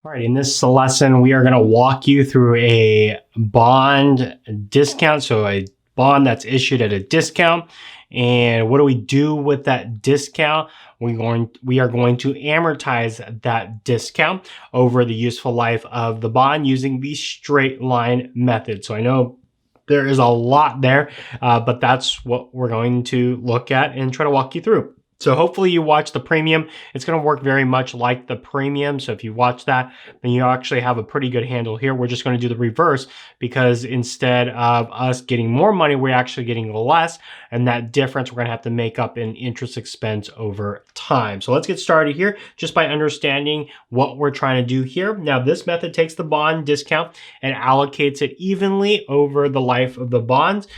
All right, in this lesson, we are going to walk you through a bond discount. So a bond that's issued at a discount. And what do we do with that discount? We are going to amortize that discount over the useful life of the bond using the straight line method. So I know there is a lot there, but that's what we're going to look at and try to walk you through. So hopefully you watch the premium. It's going to work very much like the premium. So if you watch that, then you actually have a pretty good handle here. We're just going to do the reverse because instead of us getting more money, we're actually getting less. And that difference we're going to have to make up in interest expense over time. So let's get started here just by understanding what we're trying to do here. Now, this method takes the bond discount and allocates it evenly over the life of the bonds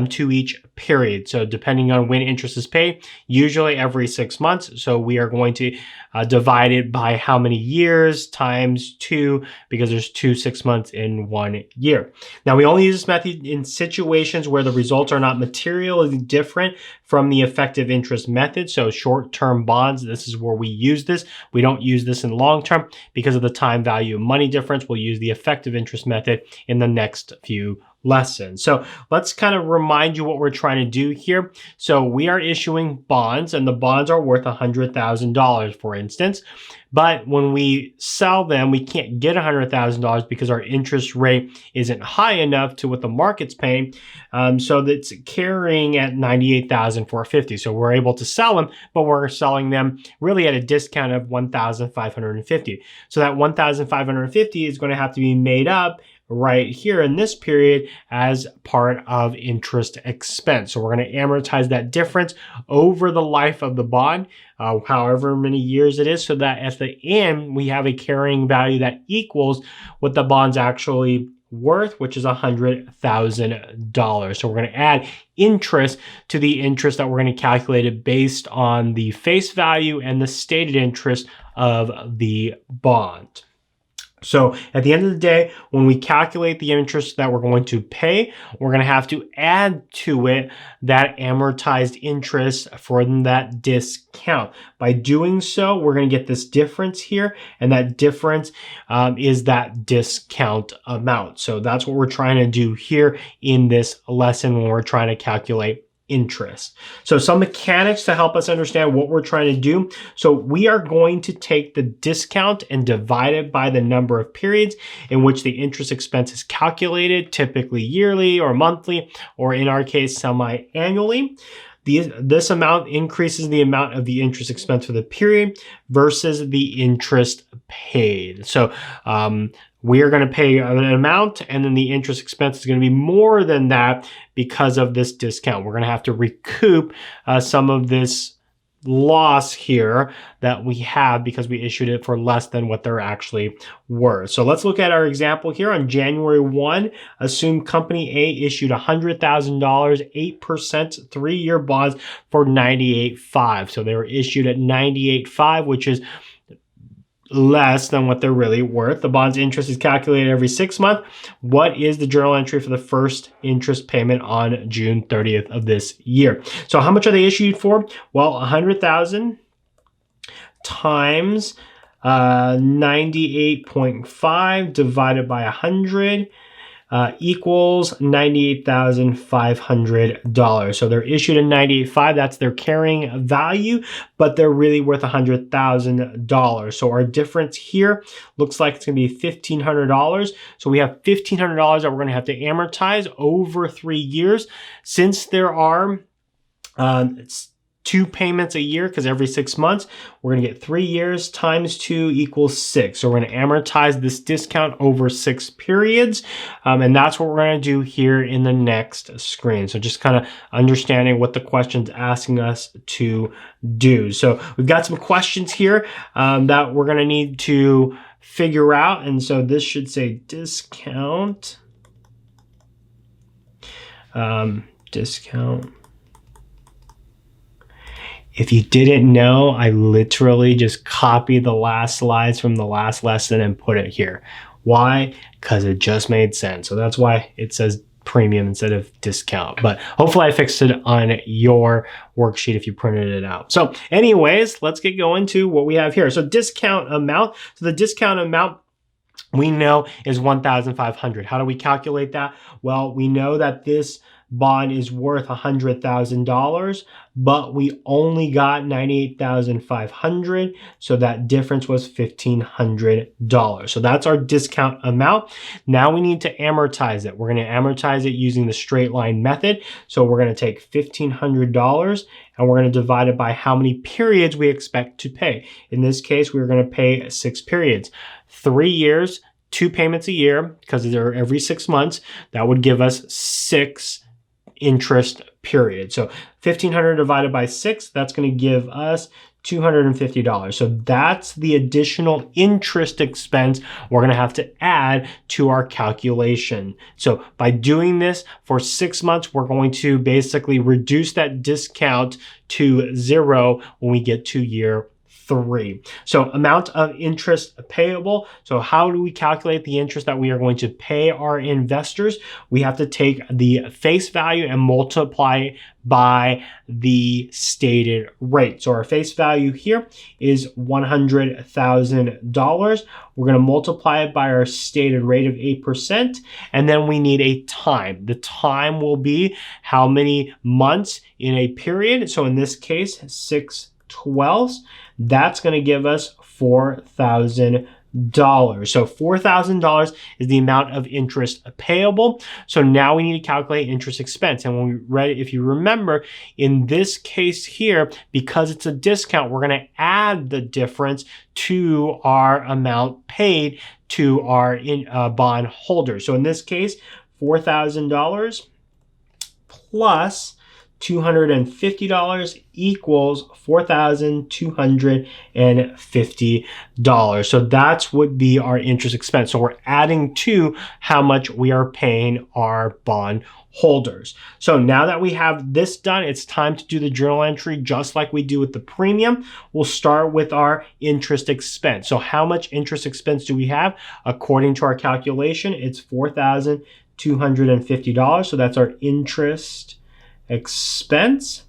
to each period. So depending on when interest is paid, usually every 6 months. So we are going to divide it by how many years times 2 because there's 2 6 months in 1 year. Now we only use this method in situations where the results are not materially different from the effective interest method. So short-term bonds, this is where we use this. We don't use this in long-term because of the time value of money difference. We'll use the effective interest method in the next few lessons. So let's kind of remind you what we're trying to do here. So we are issuing bonds and the bonds are worth $100,000, for instance. But when we sell them, we can't get $100,000 because our interest rate isn't high enough to what the market's paying. So that's carrying at $98,450. So we're able to sell them, but we're selling them really at a discount of $1,550. So that $1,550 is going to have to be made up right here in this period as part of interest expense. So we're going to amortize that difference over the life of the bond, however many years it is, so that at the end we have a carrying value that equals what the bond's actually worth, which is $100,000. So we're going to add interest to the interest that we're going to calculate it based on the face value and the stated interest of the bond. So at the end of the day, when we calculate the interest that we're going to pay, we're going to have to add to it that amortized interest for that discount. By doing so, we're going to get this difference here, and that difference is that discount amount. So that's what we're trying to do here in this lesson when we're trying to calculate interest. So some mechanics to help us understand what we're trying to do. So we are going to take the discount and divide it by the number of periods in which the interest expense is calculated, typically yearly or monthly, or in our case, semi-annually. This amount increases the amount of the interest expense for the period versus the interest paid. So we are going to pay an amount, and then the interest expense is going to be more than that because of this discount. We're going to have to recoup some of this loss here that we have because we issued it for less than what they're actually worth. So let's look at our example here. On January 1, assume company A issued $100,000, 8% 3-year bonds for $98,500. So they were issued at $98,500, which is less than what they're really worth. The bond's interest is calculated every 6 months. What is the journal entry for the first interest payment on June 30th of this year? So how much are they issued for? Well, 100,000 times 98.5 divided by 100 equals $98,500. So they're issued at $98,500. That's their carrying value, but they're really worth $100,000. So our difference here looks like it's going to be $1,500. So we have $1,500 that we're going to have to amortize over 3 years. Since there are 2 payments a year, because every 6 months, we're going to get 3 years times 2 equals 6. So we're going to amortize this discount over 6 periods. And that's what we're going to do here in the next screen. So just kind of understanding what the question's asking us to do. So we've got some questions here that we're going to need to figure out. And so this should say discount. Discount. If you didn't know, I literally just copied the last slides from the last lesson and put it here. Why? Because it just made sense. So that's why it says premium instead of discount. But hopefully I fixed it on your worksheet if you printed it out. So anyways, let's get going to what we have here. So discount amount. So the discount amount we know is 1,500. How do we calculate that? Well, we know that this bond is worth $100,000, but we only got 98,500, so that difference was $1,500. So that's our discount amount. Now we need to amortize it. We're going to amortize it using the straight line method. So we're going to take $1,500 and we're going to divide it by how many periods we expect to pay. In this case, we're going to pay 6 periods. 3 years, 2 payments a year, because they're every 6 months. That would give us 6 interest periods. So 1,500 divided by 6, that's going to give us $250. So that's the additional interest expense we're going to have to add to our calculation. So by doing this for 6 months, we're going to basically reduce that discount to 0 when we get to year 3. So amount of interest payable. So how do we calculate the interest that we are going to pay our investors? We have to take the face value and multiply by the stated rate. So our face value here is $100,000. We're going to multiply it by our stated rate of 8%. And then we need a time. The time will be how many months in a period. So in this case, 6/12. That's going to give us $4,000. So $4,000 is the amount of interest payable. So now we need to calculate interest expense. And when we read it, if you remember, in this case here, because it's a discount, we're going to add the difference to our amount paid to our bond holder. So in this case, $4,000 plus $250 equals $4,250. So that's would be our interest expense. So we're adding to how much we are paying our bond holders. So now that we have this done, it's time to do the journal entry just like we do with the premium. We'll start with our interest expense. So how much interest expense do we have? According to our calculation, it's $4,250. So that's our interest expense.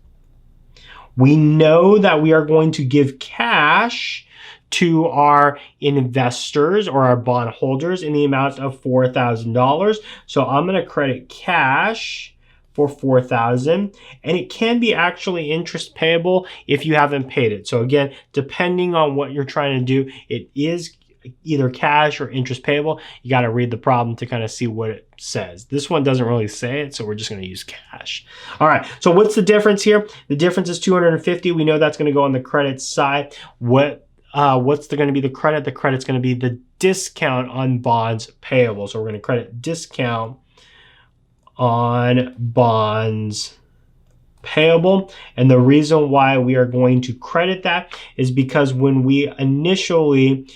We know that we are going to give cash to our investors or our bond holders in the amount of $4,000. So I'm going to credit cash for $4,000, and it can be actually interest payable if you haven't paid it. So again, depending on what you're trying to do, it is either cash or interest payable. You got to read the problem to kind of see what it says. This one doesn't really say it, so we're just going to use cash. All right, so what's the difference here? The difference is $250. We know that's going to go on the credit side. What's going to be the credit? The credit's going to be the discount on bonds payable. So we're going to credit discount on bonds payable. And the reason why we are going to credit that is because when we initially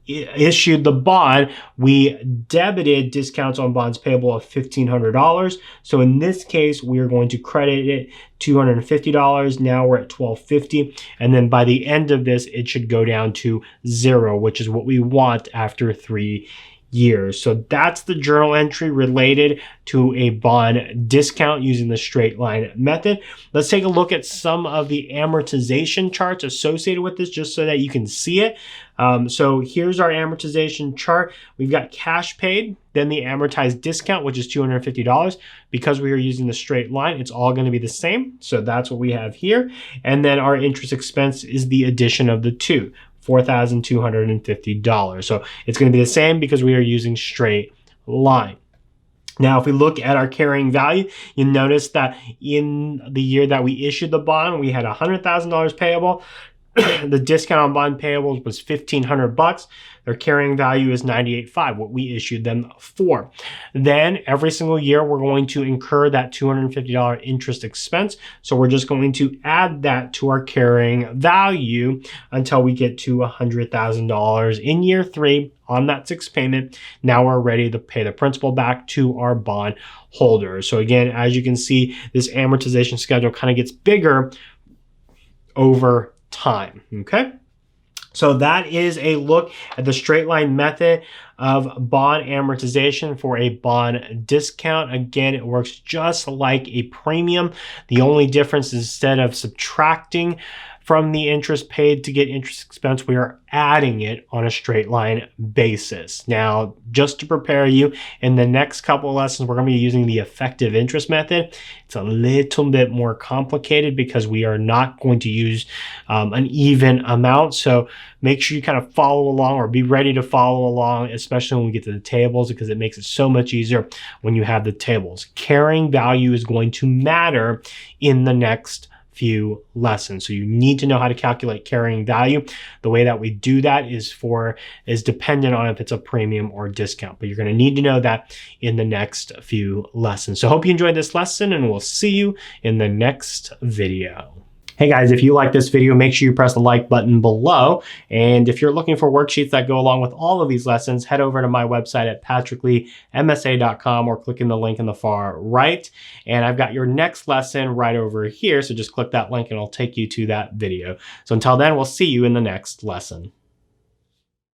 issued the bond, we debited discounts on bonds payable of $1,500. So in this case, we are going to credit it $250. Now we're at $1,250. And then by the end of this, it should go down to 0, which is what we want after 3 years. So that's the journal entry related to a bond discount using the straight line method. Let's take a look at some of the amortization charts associated with this just so that you can see it. So here's our amortization chart. We've got cash paid, then the amortized discount, which is $250. Because we are using the straight line, it's all going to be the same. So that's what we have here. And then our interest expense is the addition of the two. $4,250. So it's going to be the same because we are using straight line. Now, if we look at our carrying value, you'll notice that in the year that we issued the bond, we had $100,000 payable. The discount on bond payables was $1,500. Their carrying value is $98,500, what we issued them for. Then every single year, we're going to incur that $250 interest expense. So we're just going to add that to our carrying value until we get to $100,000 in year 3 on that 6th payment. Now we're ready to pay the principal back to our bond holders. So again, as you can see, this amortization schedule kind of gets bigger over time. Okay. So that is a look at the straight line method of bond amortization for a bond discount. Again, it works just like a premium. The only difference is instead of subtracting from the interest paid to get interest expense, we are adding it on a straight line basis. Now, just to prepare you, in the next couple of lessons, we're going to be using the effective interest method. It's a little bit more complicated because we are not going to use an even amount. So make sure you kind of follow along or be ready to follow along, especially when we get to the tables, because it makes it so much easier when you have the tables. Carrying value is going to matter in the next few lessons. So you need to know how to calculate carrying value. The way that we do that is dependent on if it's a premium or discount, but you're going to need to know that in the next few lessons. So I hope you enjoyed this lesson, and we'll see you in the next video. Hey guys, if you like this video, make sure you press the like button below. And if you're looking for worksheets that go along with all of these lessons, head over to my website at patrickleemsa.com or clicking the link in the far right. And I've got your next lesson right over here. So just click that link and I'll take you to that video. So until then, we'll see you in the next lesson.